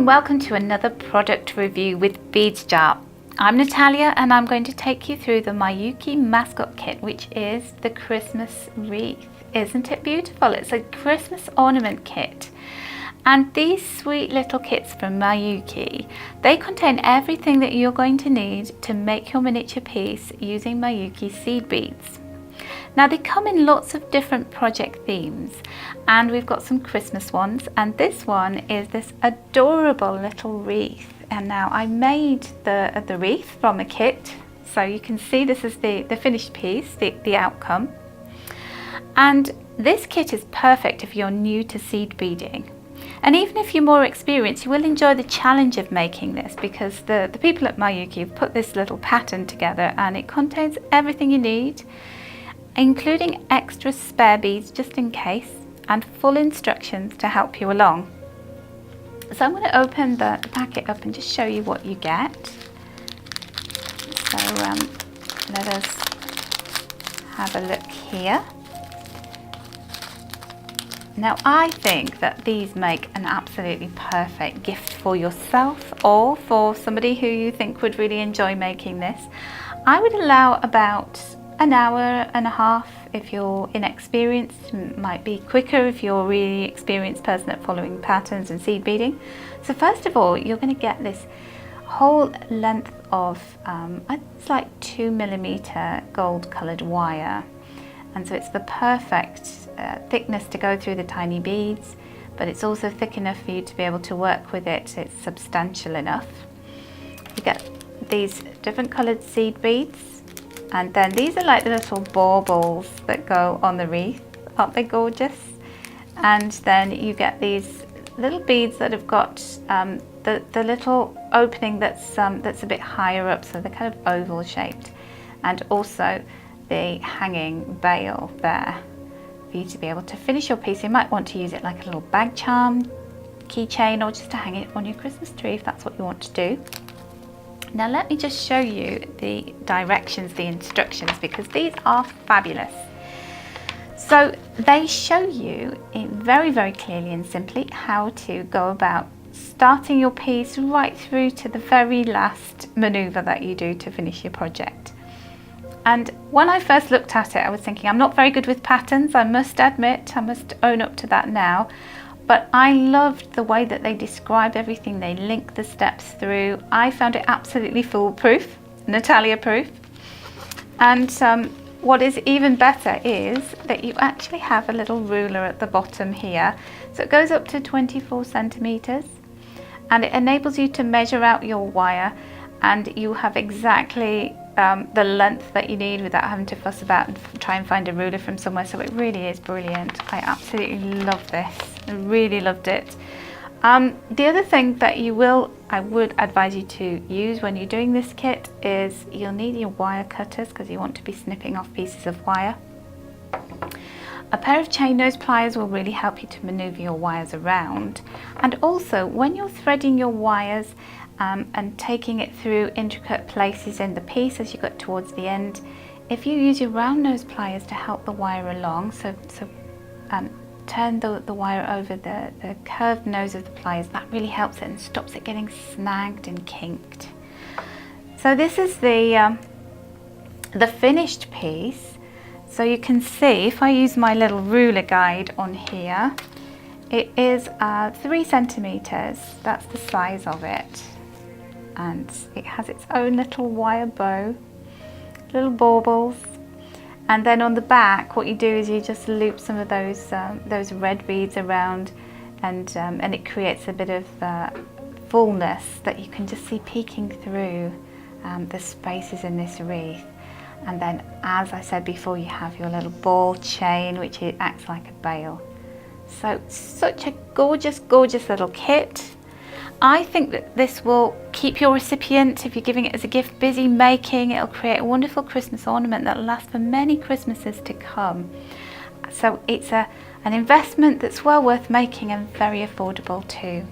and welcome to another product review with Beads Jar. I'm Natalia and I'm going to take you through the Miyuki mascot kit, which is the Christmas wreath. Isn't it beautiful? It's a Christmas ornament kit. And these sweet little kits from Miyuki, they contain everything that you're going to need to make your miniature piece using Miyuki seed beads. Now they come in lots of different project themes, and we've got some Christmas ones, and this one is this adorable little wreath. And now I made the wreath from the kit, so you can see this is the finished piece, the outcome. And this kit is perfect if you're new to seed beading. And even if you're more experienced, you will enjoy the challenge of making this, because the people at Miyuki have put this little pattern together and it contains everything you need, including extra spare beads just in case, and full instructions to help you along. So I'm going to open the packet up and just show you what you get. So let us have a look here. Now I think that these make an absolutely perfect gift for yourself or for somebody who you think would really enjoy making this. I would allow about an hour and a half if you're inexperienced. Might be quicker if you're a really experienced person at following patterns and seed beading. So first of all, you're going to get this whole length of it's like 2mm gold coloured wire, and so it's the perfect thickness to go through the tiny beads, but it's also thick enough for you to be able to work with it. It's substantial enough. You get these different coloured seed beads, and then these are like the little baubles that go on the wreath. Aren't they gorgeous? And then you get these little beads that have got the little opening that's a bit higher up, so they're kind of oval shaped, and also the hanging bail there for you to be able to finish your piece. You might want to use it like a little bag charm, keychain, or just to hang it on your Christmas tree if that's what you want to do. Now let me just show you the directions, the instructions, because these are fabulous. So they show you very, very clearly and simply how to go about starting your piece right through to the very last maneuver that you do to finish your project. And when I first looked at it, I was thinking, I'm not very good with patterns, I must admit, I must own up to that now. But I loved the way that they describe everything, they link the steps through. I found it absolutely foolproof, Natalia proof. And what is even better is that you actually have a little ruler at the bottom here. So it goes up to 24 centimeters, and it enables you to measure out your wire, and you have exactly the length that you need without having to fuss about and try and find a ruler from somewhere. So it really is brilliant. I absolutely love this. I really loved it. The other thing that I would advise you to use when you're doing this kit is you'll need your wire cutters, because you want to be snipping off pieces of wire. A pair of chain nose pliers will really help you to maneuver your wires around. And also when you're threading your wires and taking it through intricate places in the piece as you get towards the end, if you use your round nose pliers to help the wire along, so turn the wire over the curved nose of the pliers, that really helps it and stops it getting snagged and kinked. So this is the finished piece. So you can see, if I use my little ruler guide on here, it is 3 centimeters, that's the size of it. And it has its own little wire bow, little baubles. And then on the back, what you do is you just loop some of those red beads around, and it creates a bit of fullness that you can just see peeking through the spaces in this wreath. And then, as I said before, you have your little ball chain, which acts like a bail. So such a gorgeous, gorgeous little kit. I think that this will keep your recipient, if you're giving it as a gift, busy making. It'll create a wonderful Christmas ornament that will last for many Christmases to come. So it's an investment that's well worth making and very affordable too.